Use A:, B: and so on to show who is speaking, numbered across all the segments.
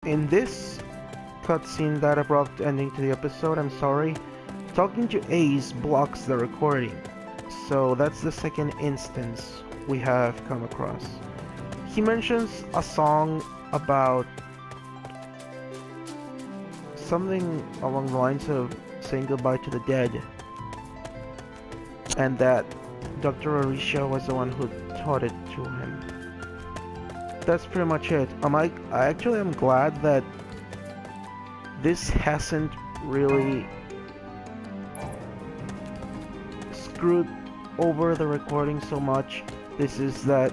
A: in this cutscene, that abrupt ending to the episode, I'm sorry, talking to Ace blocks the recording. So that's the second instance we have come across. He mentions a song about something along the lines of saying goodbye to the dead, and that Dr. Orisha was the one who taught it to him. That's pretty much it. I actually am glad that this hasn't really screwed over the recording so much. This is that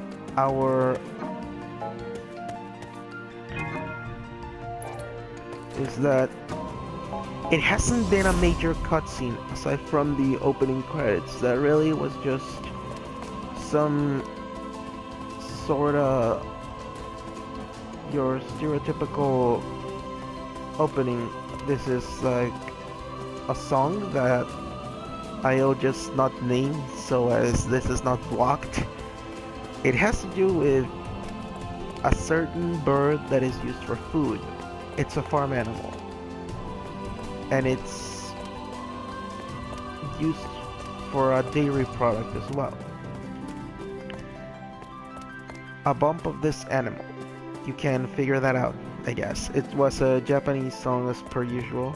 A: it hasn't been a major cutscene aside from the opening credits. That really was just some sorta your stereotypical opening. This is like a song that I'll just not name so as this is not blocked. It has to do with a certain bird that is used for food. It's a farm animal, and it's used for a dairy product as well. A bump of this animal. You can figure that out, I guess. It was a Japanese song as per usual.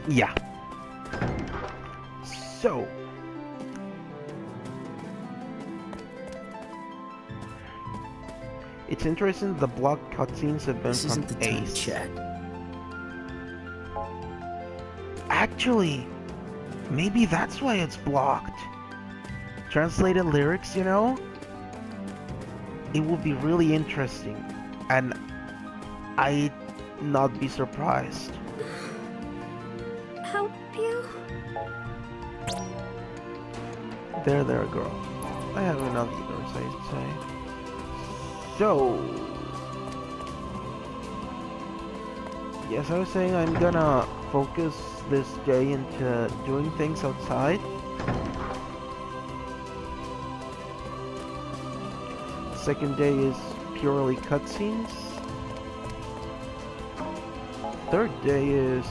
A: Yeah. So, it's interesting the blocked cutscenes have been
B: This
A: from
B: isn't the time to
A: Ace.
B: chat.
A: Actually, maybe that's why it's blocked. Translated lyrics, you know? It would be really interesting, and I'd not be surprised.
C: Help you?
A: There, girl. I have enough either, I say. So, yes, I was saying I'm gonna focus this day into doing things outside. Second day is purely cutscenes. Third day is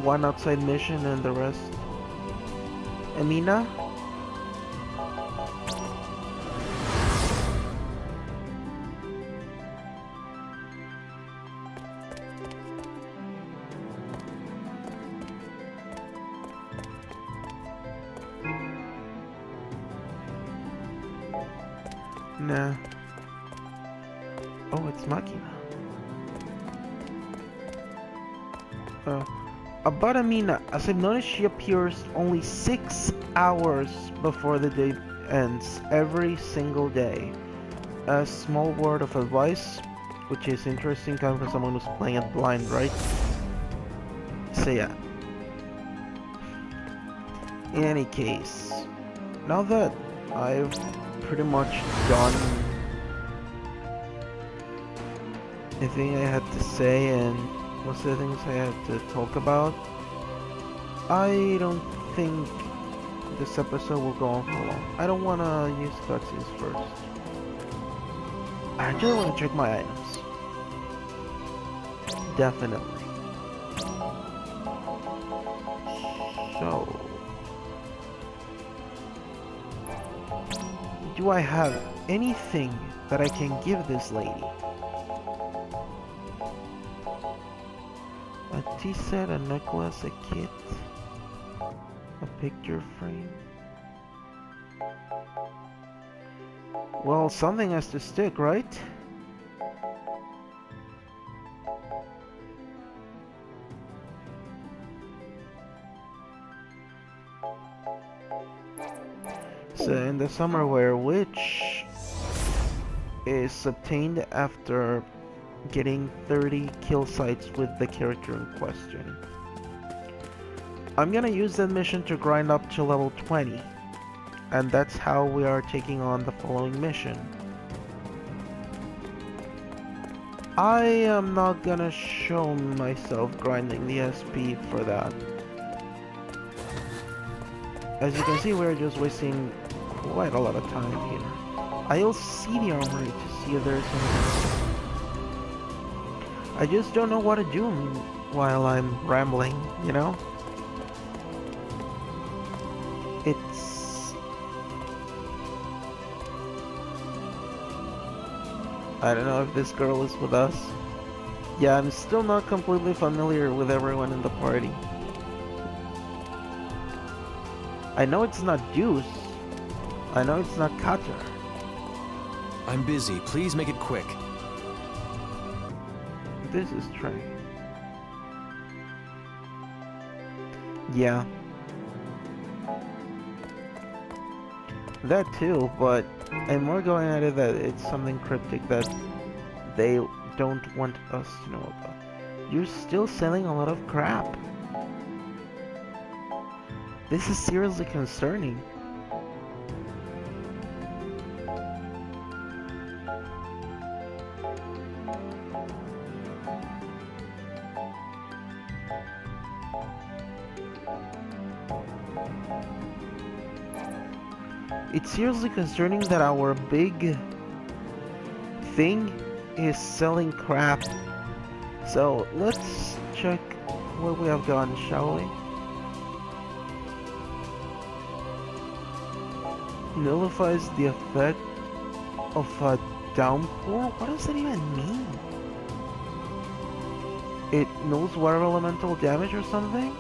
A: one outside mission and the rest Amina. Nah. Oh, it's Makina. About Amina, as I've noticed, she appears only 6 hours before the day ends, every single day. A small word of advice, which is interesting coming from someone who's playing it blind, right? So yeah. In any case, now that I've pretty much done everything I had to say and most of the things I had to talk about, I don't think this episode will go on for long. I don't want to use cutscenes first. I actually want to check my items. Definitely. So, do I have anything that I can give this lady? A tea set, a necklace, a kit, a picture frame. Well, something has to stick, right? So in the summerwear, which is obtained after getting 30 kill sites with the character in question. I'm gonna use that mission to grind up to level 20, and that's how we are taking on the following mission. I am not gonna show myself grinding the SP for that. As you can see, we're just wasting quite a lot of time here. I'll see the armory to see if there's anything. I just don't know what to do while I'm rambling, you know? It's... I don't know if this girl is with us. Yeah, I'm still not completely familiar with everyone in the party. I know it's not Deuce. I know it's not Kata.
B: I'm busy. Please make it quick.
A: This is Trey. Yeah. That too, but I'm more going at it that it's something cryptic that they don't want us to know about. You're still selling a lot of crap. This is seriously concerning. It's seriously concerning that our big thing is selling crap. So let's check what we have gotten, shall we? Nullifies the effect of a downpour? What does that even mean? It knows water elemental damage or something?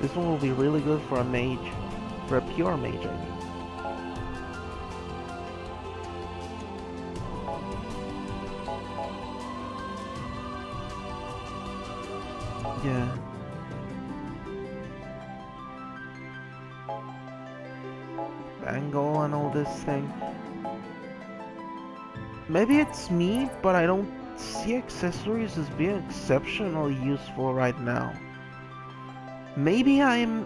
A: This one will be really good for a mage. For a pure mage, I mean. Yeah. Angle and all this thing. Maybe it's me, but I don't see accessories as being exceptionally useful right now. Maybe I'm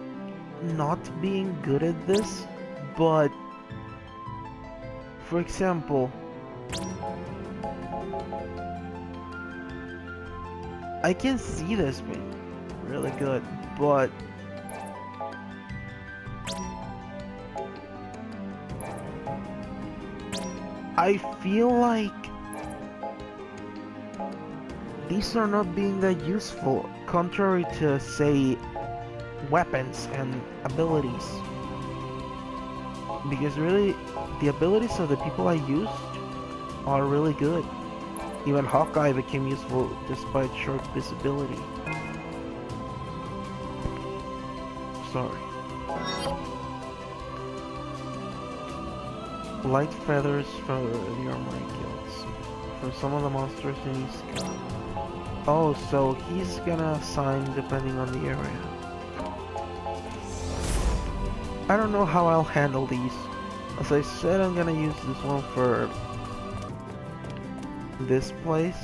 A: not being good at this, but for example, I can see this being really good, but I feel like these are not being that useful, contrary to, say, weapons and abilities. Because really, the abilities of the people I used are really good. Even Hawkeye became useful despite short visibility. Sorry. Light feathers from the armory kills. From some of the monsters in his scout. Oh, so he's gonna assign depending on the area. I don't know how I'll handle these. As I said, I'm gonna use this one for this place.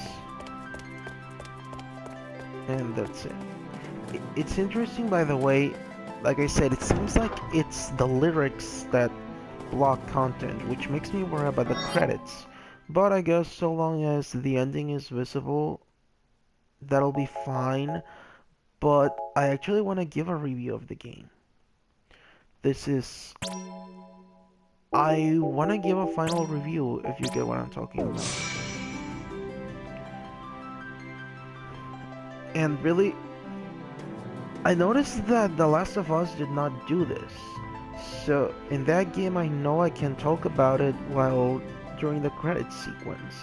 A: And that's it. It's interesting, by the way, like I said, it seems like it's the lyrics that block content, which makes me worry about the credits. But I guess so long as the ending is visible, that'll be fine. But I actually want to give a review of the game. I want to give a final review, if you get what I'm talking about. And really, I noticed that The Last of Us did not do this. So in that game, I know I can talk about it while during the credits sequence.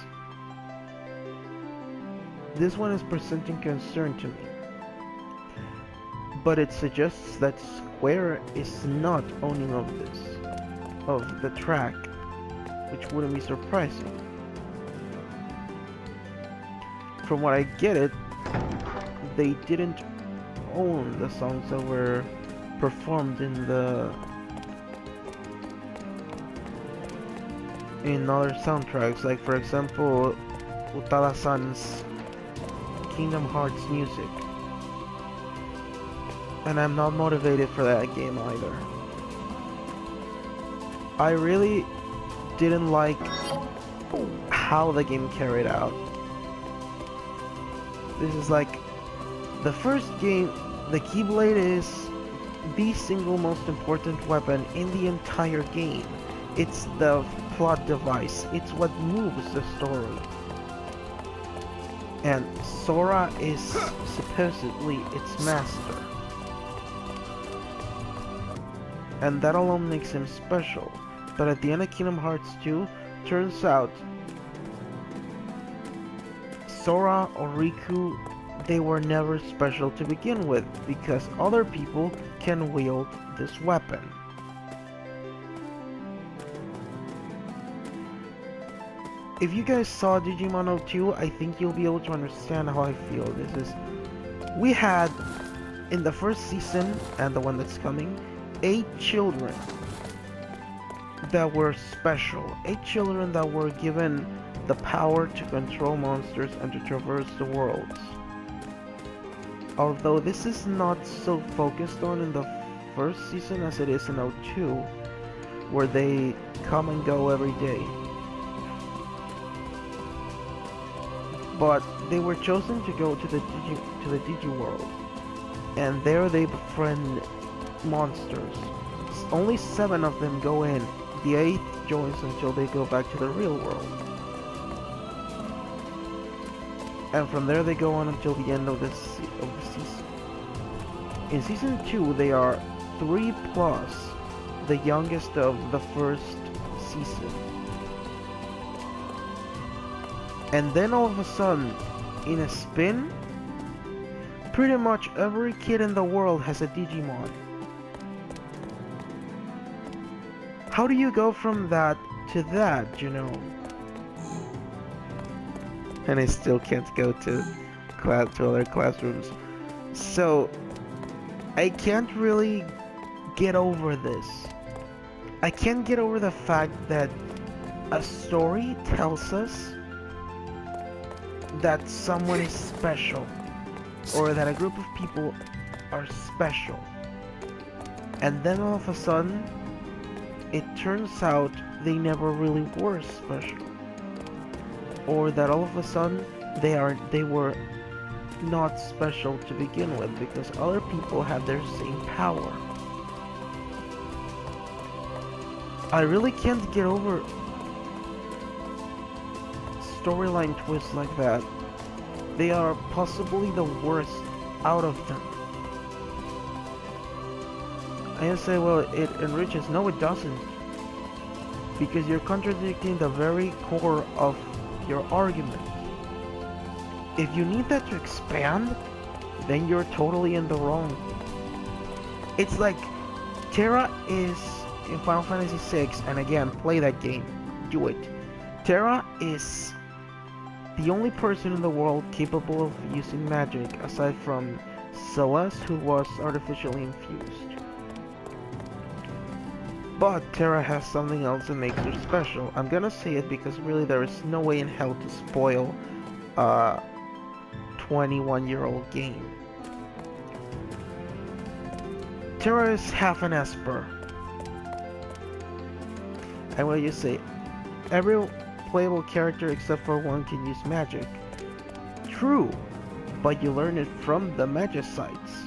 A: This one is presenting concern to me. But it suggests that Square is not owning of the track, which wouldn't be surprising. From what I get it, they didn't own the songs that were performed in other soundtracks, like for example Utada-san's Kingdom Hearts music. And I'm not motivated for that game either. I really didn't like how the game carried out. This is like the first game The Keyblade is the single most important weapon in the entire game. It's the plot device. It's what moves the story. And Sora is supposedly its master. And that alone makes him special. But at the end of Kingdom Hearts 2, turns out Sora or Riku, they were never special to begin with because other people can wield this weapon. If you guys saw Digimon 02, I think you'll be able to understand how I feel. We had, in the first season, and the one that's coming, 8 children that were special. 8 children that were given the power to control monsters and to traverse the worlds. Although this is not so focused on in the first season as it is in 02, where they come and go every day. But they were chosen to go to the Digi world, and there they befriend monsters. Only 7 of them go in. The 8th joins until they go back to the real world. And from there they go on until the end of the season. In season 2 they are 3 plus the youngest of the first season. And then all of a sudden, in a spin, pretty much every kid in the world has a Digimon. How do you go from that to that, you know? And I still can't go to other classrooms. So, I can't really get over this. I can't get over the fact that a story tells us that someone is special, or that a group of people are special, and then all of a sudden it turns out they never really were special, or that all of a sudden they were not special to begin with because other people have their same power. I really can't get over storyline twists like that. They are possibly the worst out of them. I say, well, it enriches. No, it doesn't. Because you're contradicting the very core of your argument. If you need that to expand, then you're totally in the wrong. It's like Terra is in Final Fantasy VI, and again, play that game. Do it. Terra is the only person in the world capable of using magic, aside from Celeste, who was artificially infused. But Terra has something else that makes her special. I'm gonna say it because really there is no way in hell to spoil a 21-year-old game. Terra is half an Esper. And what you say, every playable character except for one can use magic. True, but you learn it from the Magicites.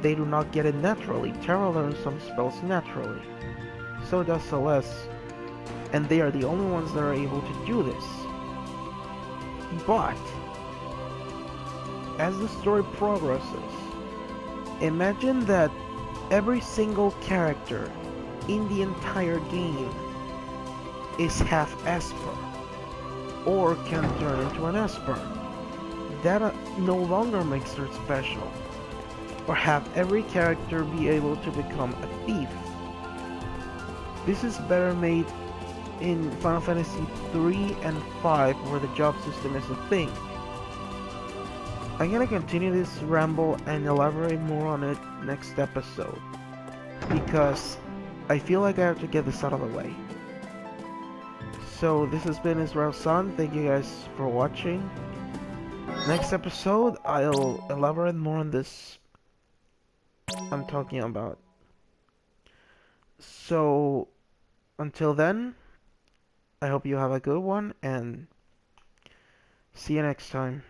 A: They do not get it naturally. Terra learns some spells naturally. So does Celeste. And they are the only ones that are able to do this. But, as the story progresses, imagine that every single character in the entire game is half Esper, or can turn into an Esper. That no longer makes her special. Or have every character be able to become a thief. This is better made in Final Fantasy 3 and 5, where the job system is a thing. I'm gonna continue this ramble and elaborate more on it next episode, because I feel like I have to get this out of the way. So this has been Israel-san. Thank you guys for watching. Next episode, I'll elaborate more on this I'm talking about. So until then, I hope you have a good one, and see you next time.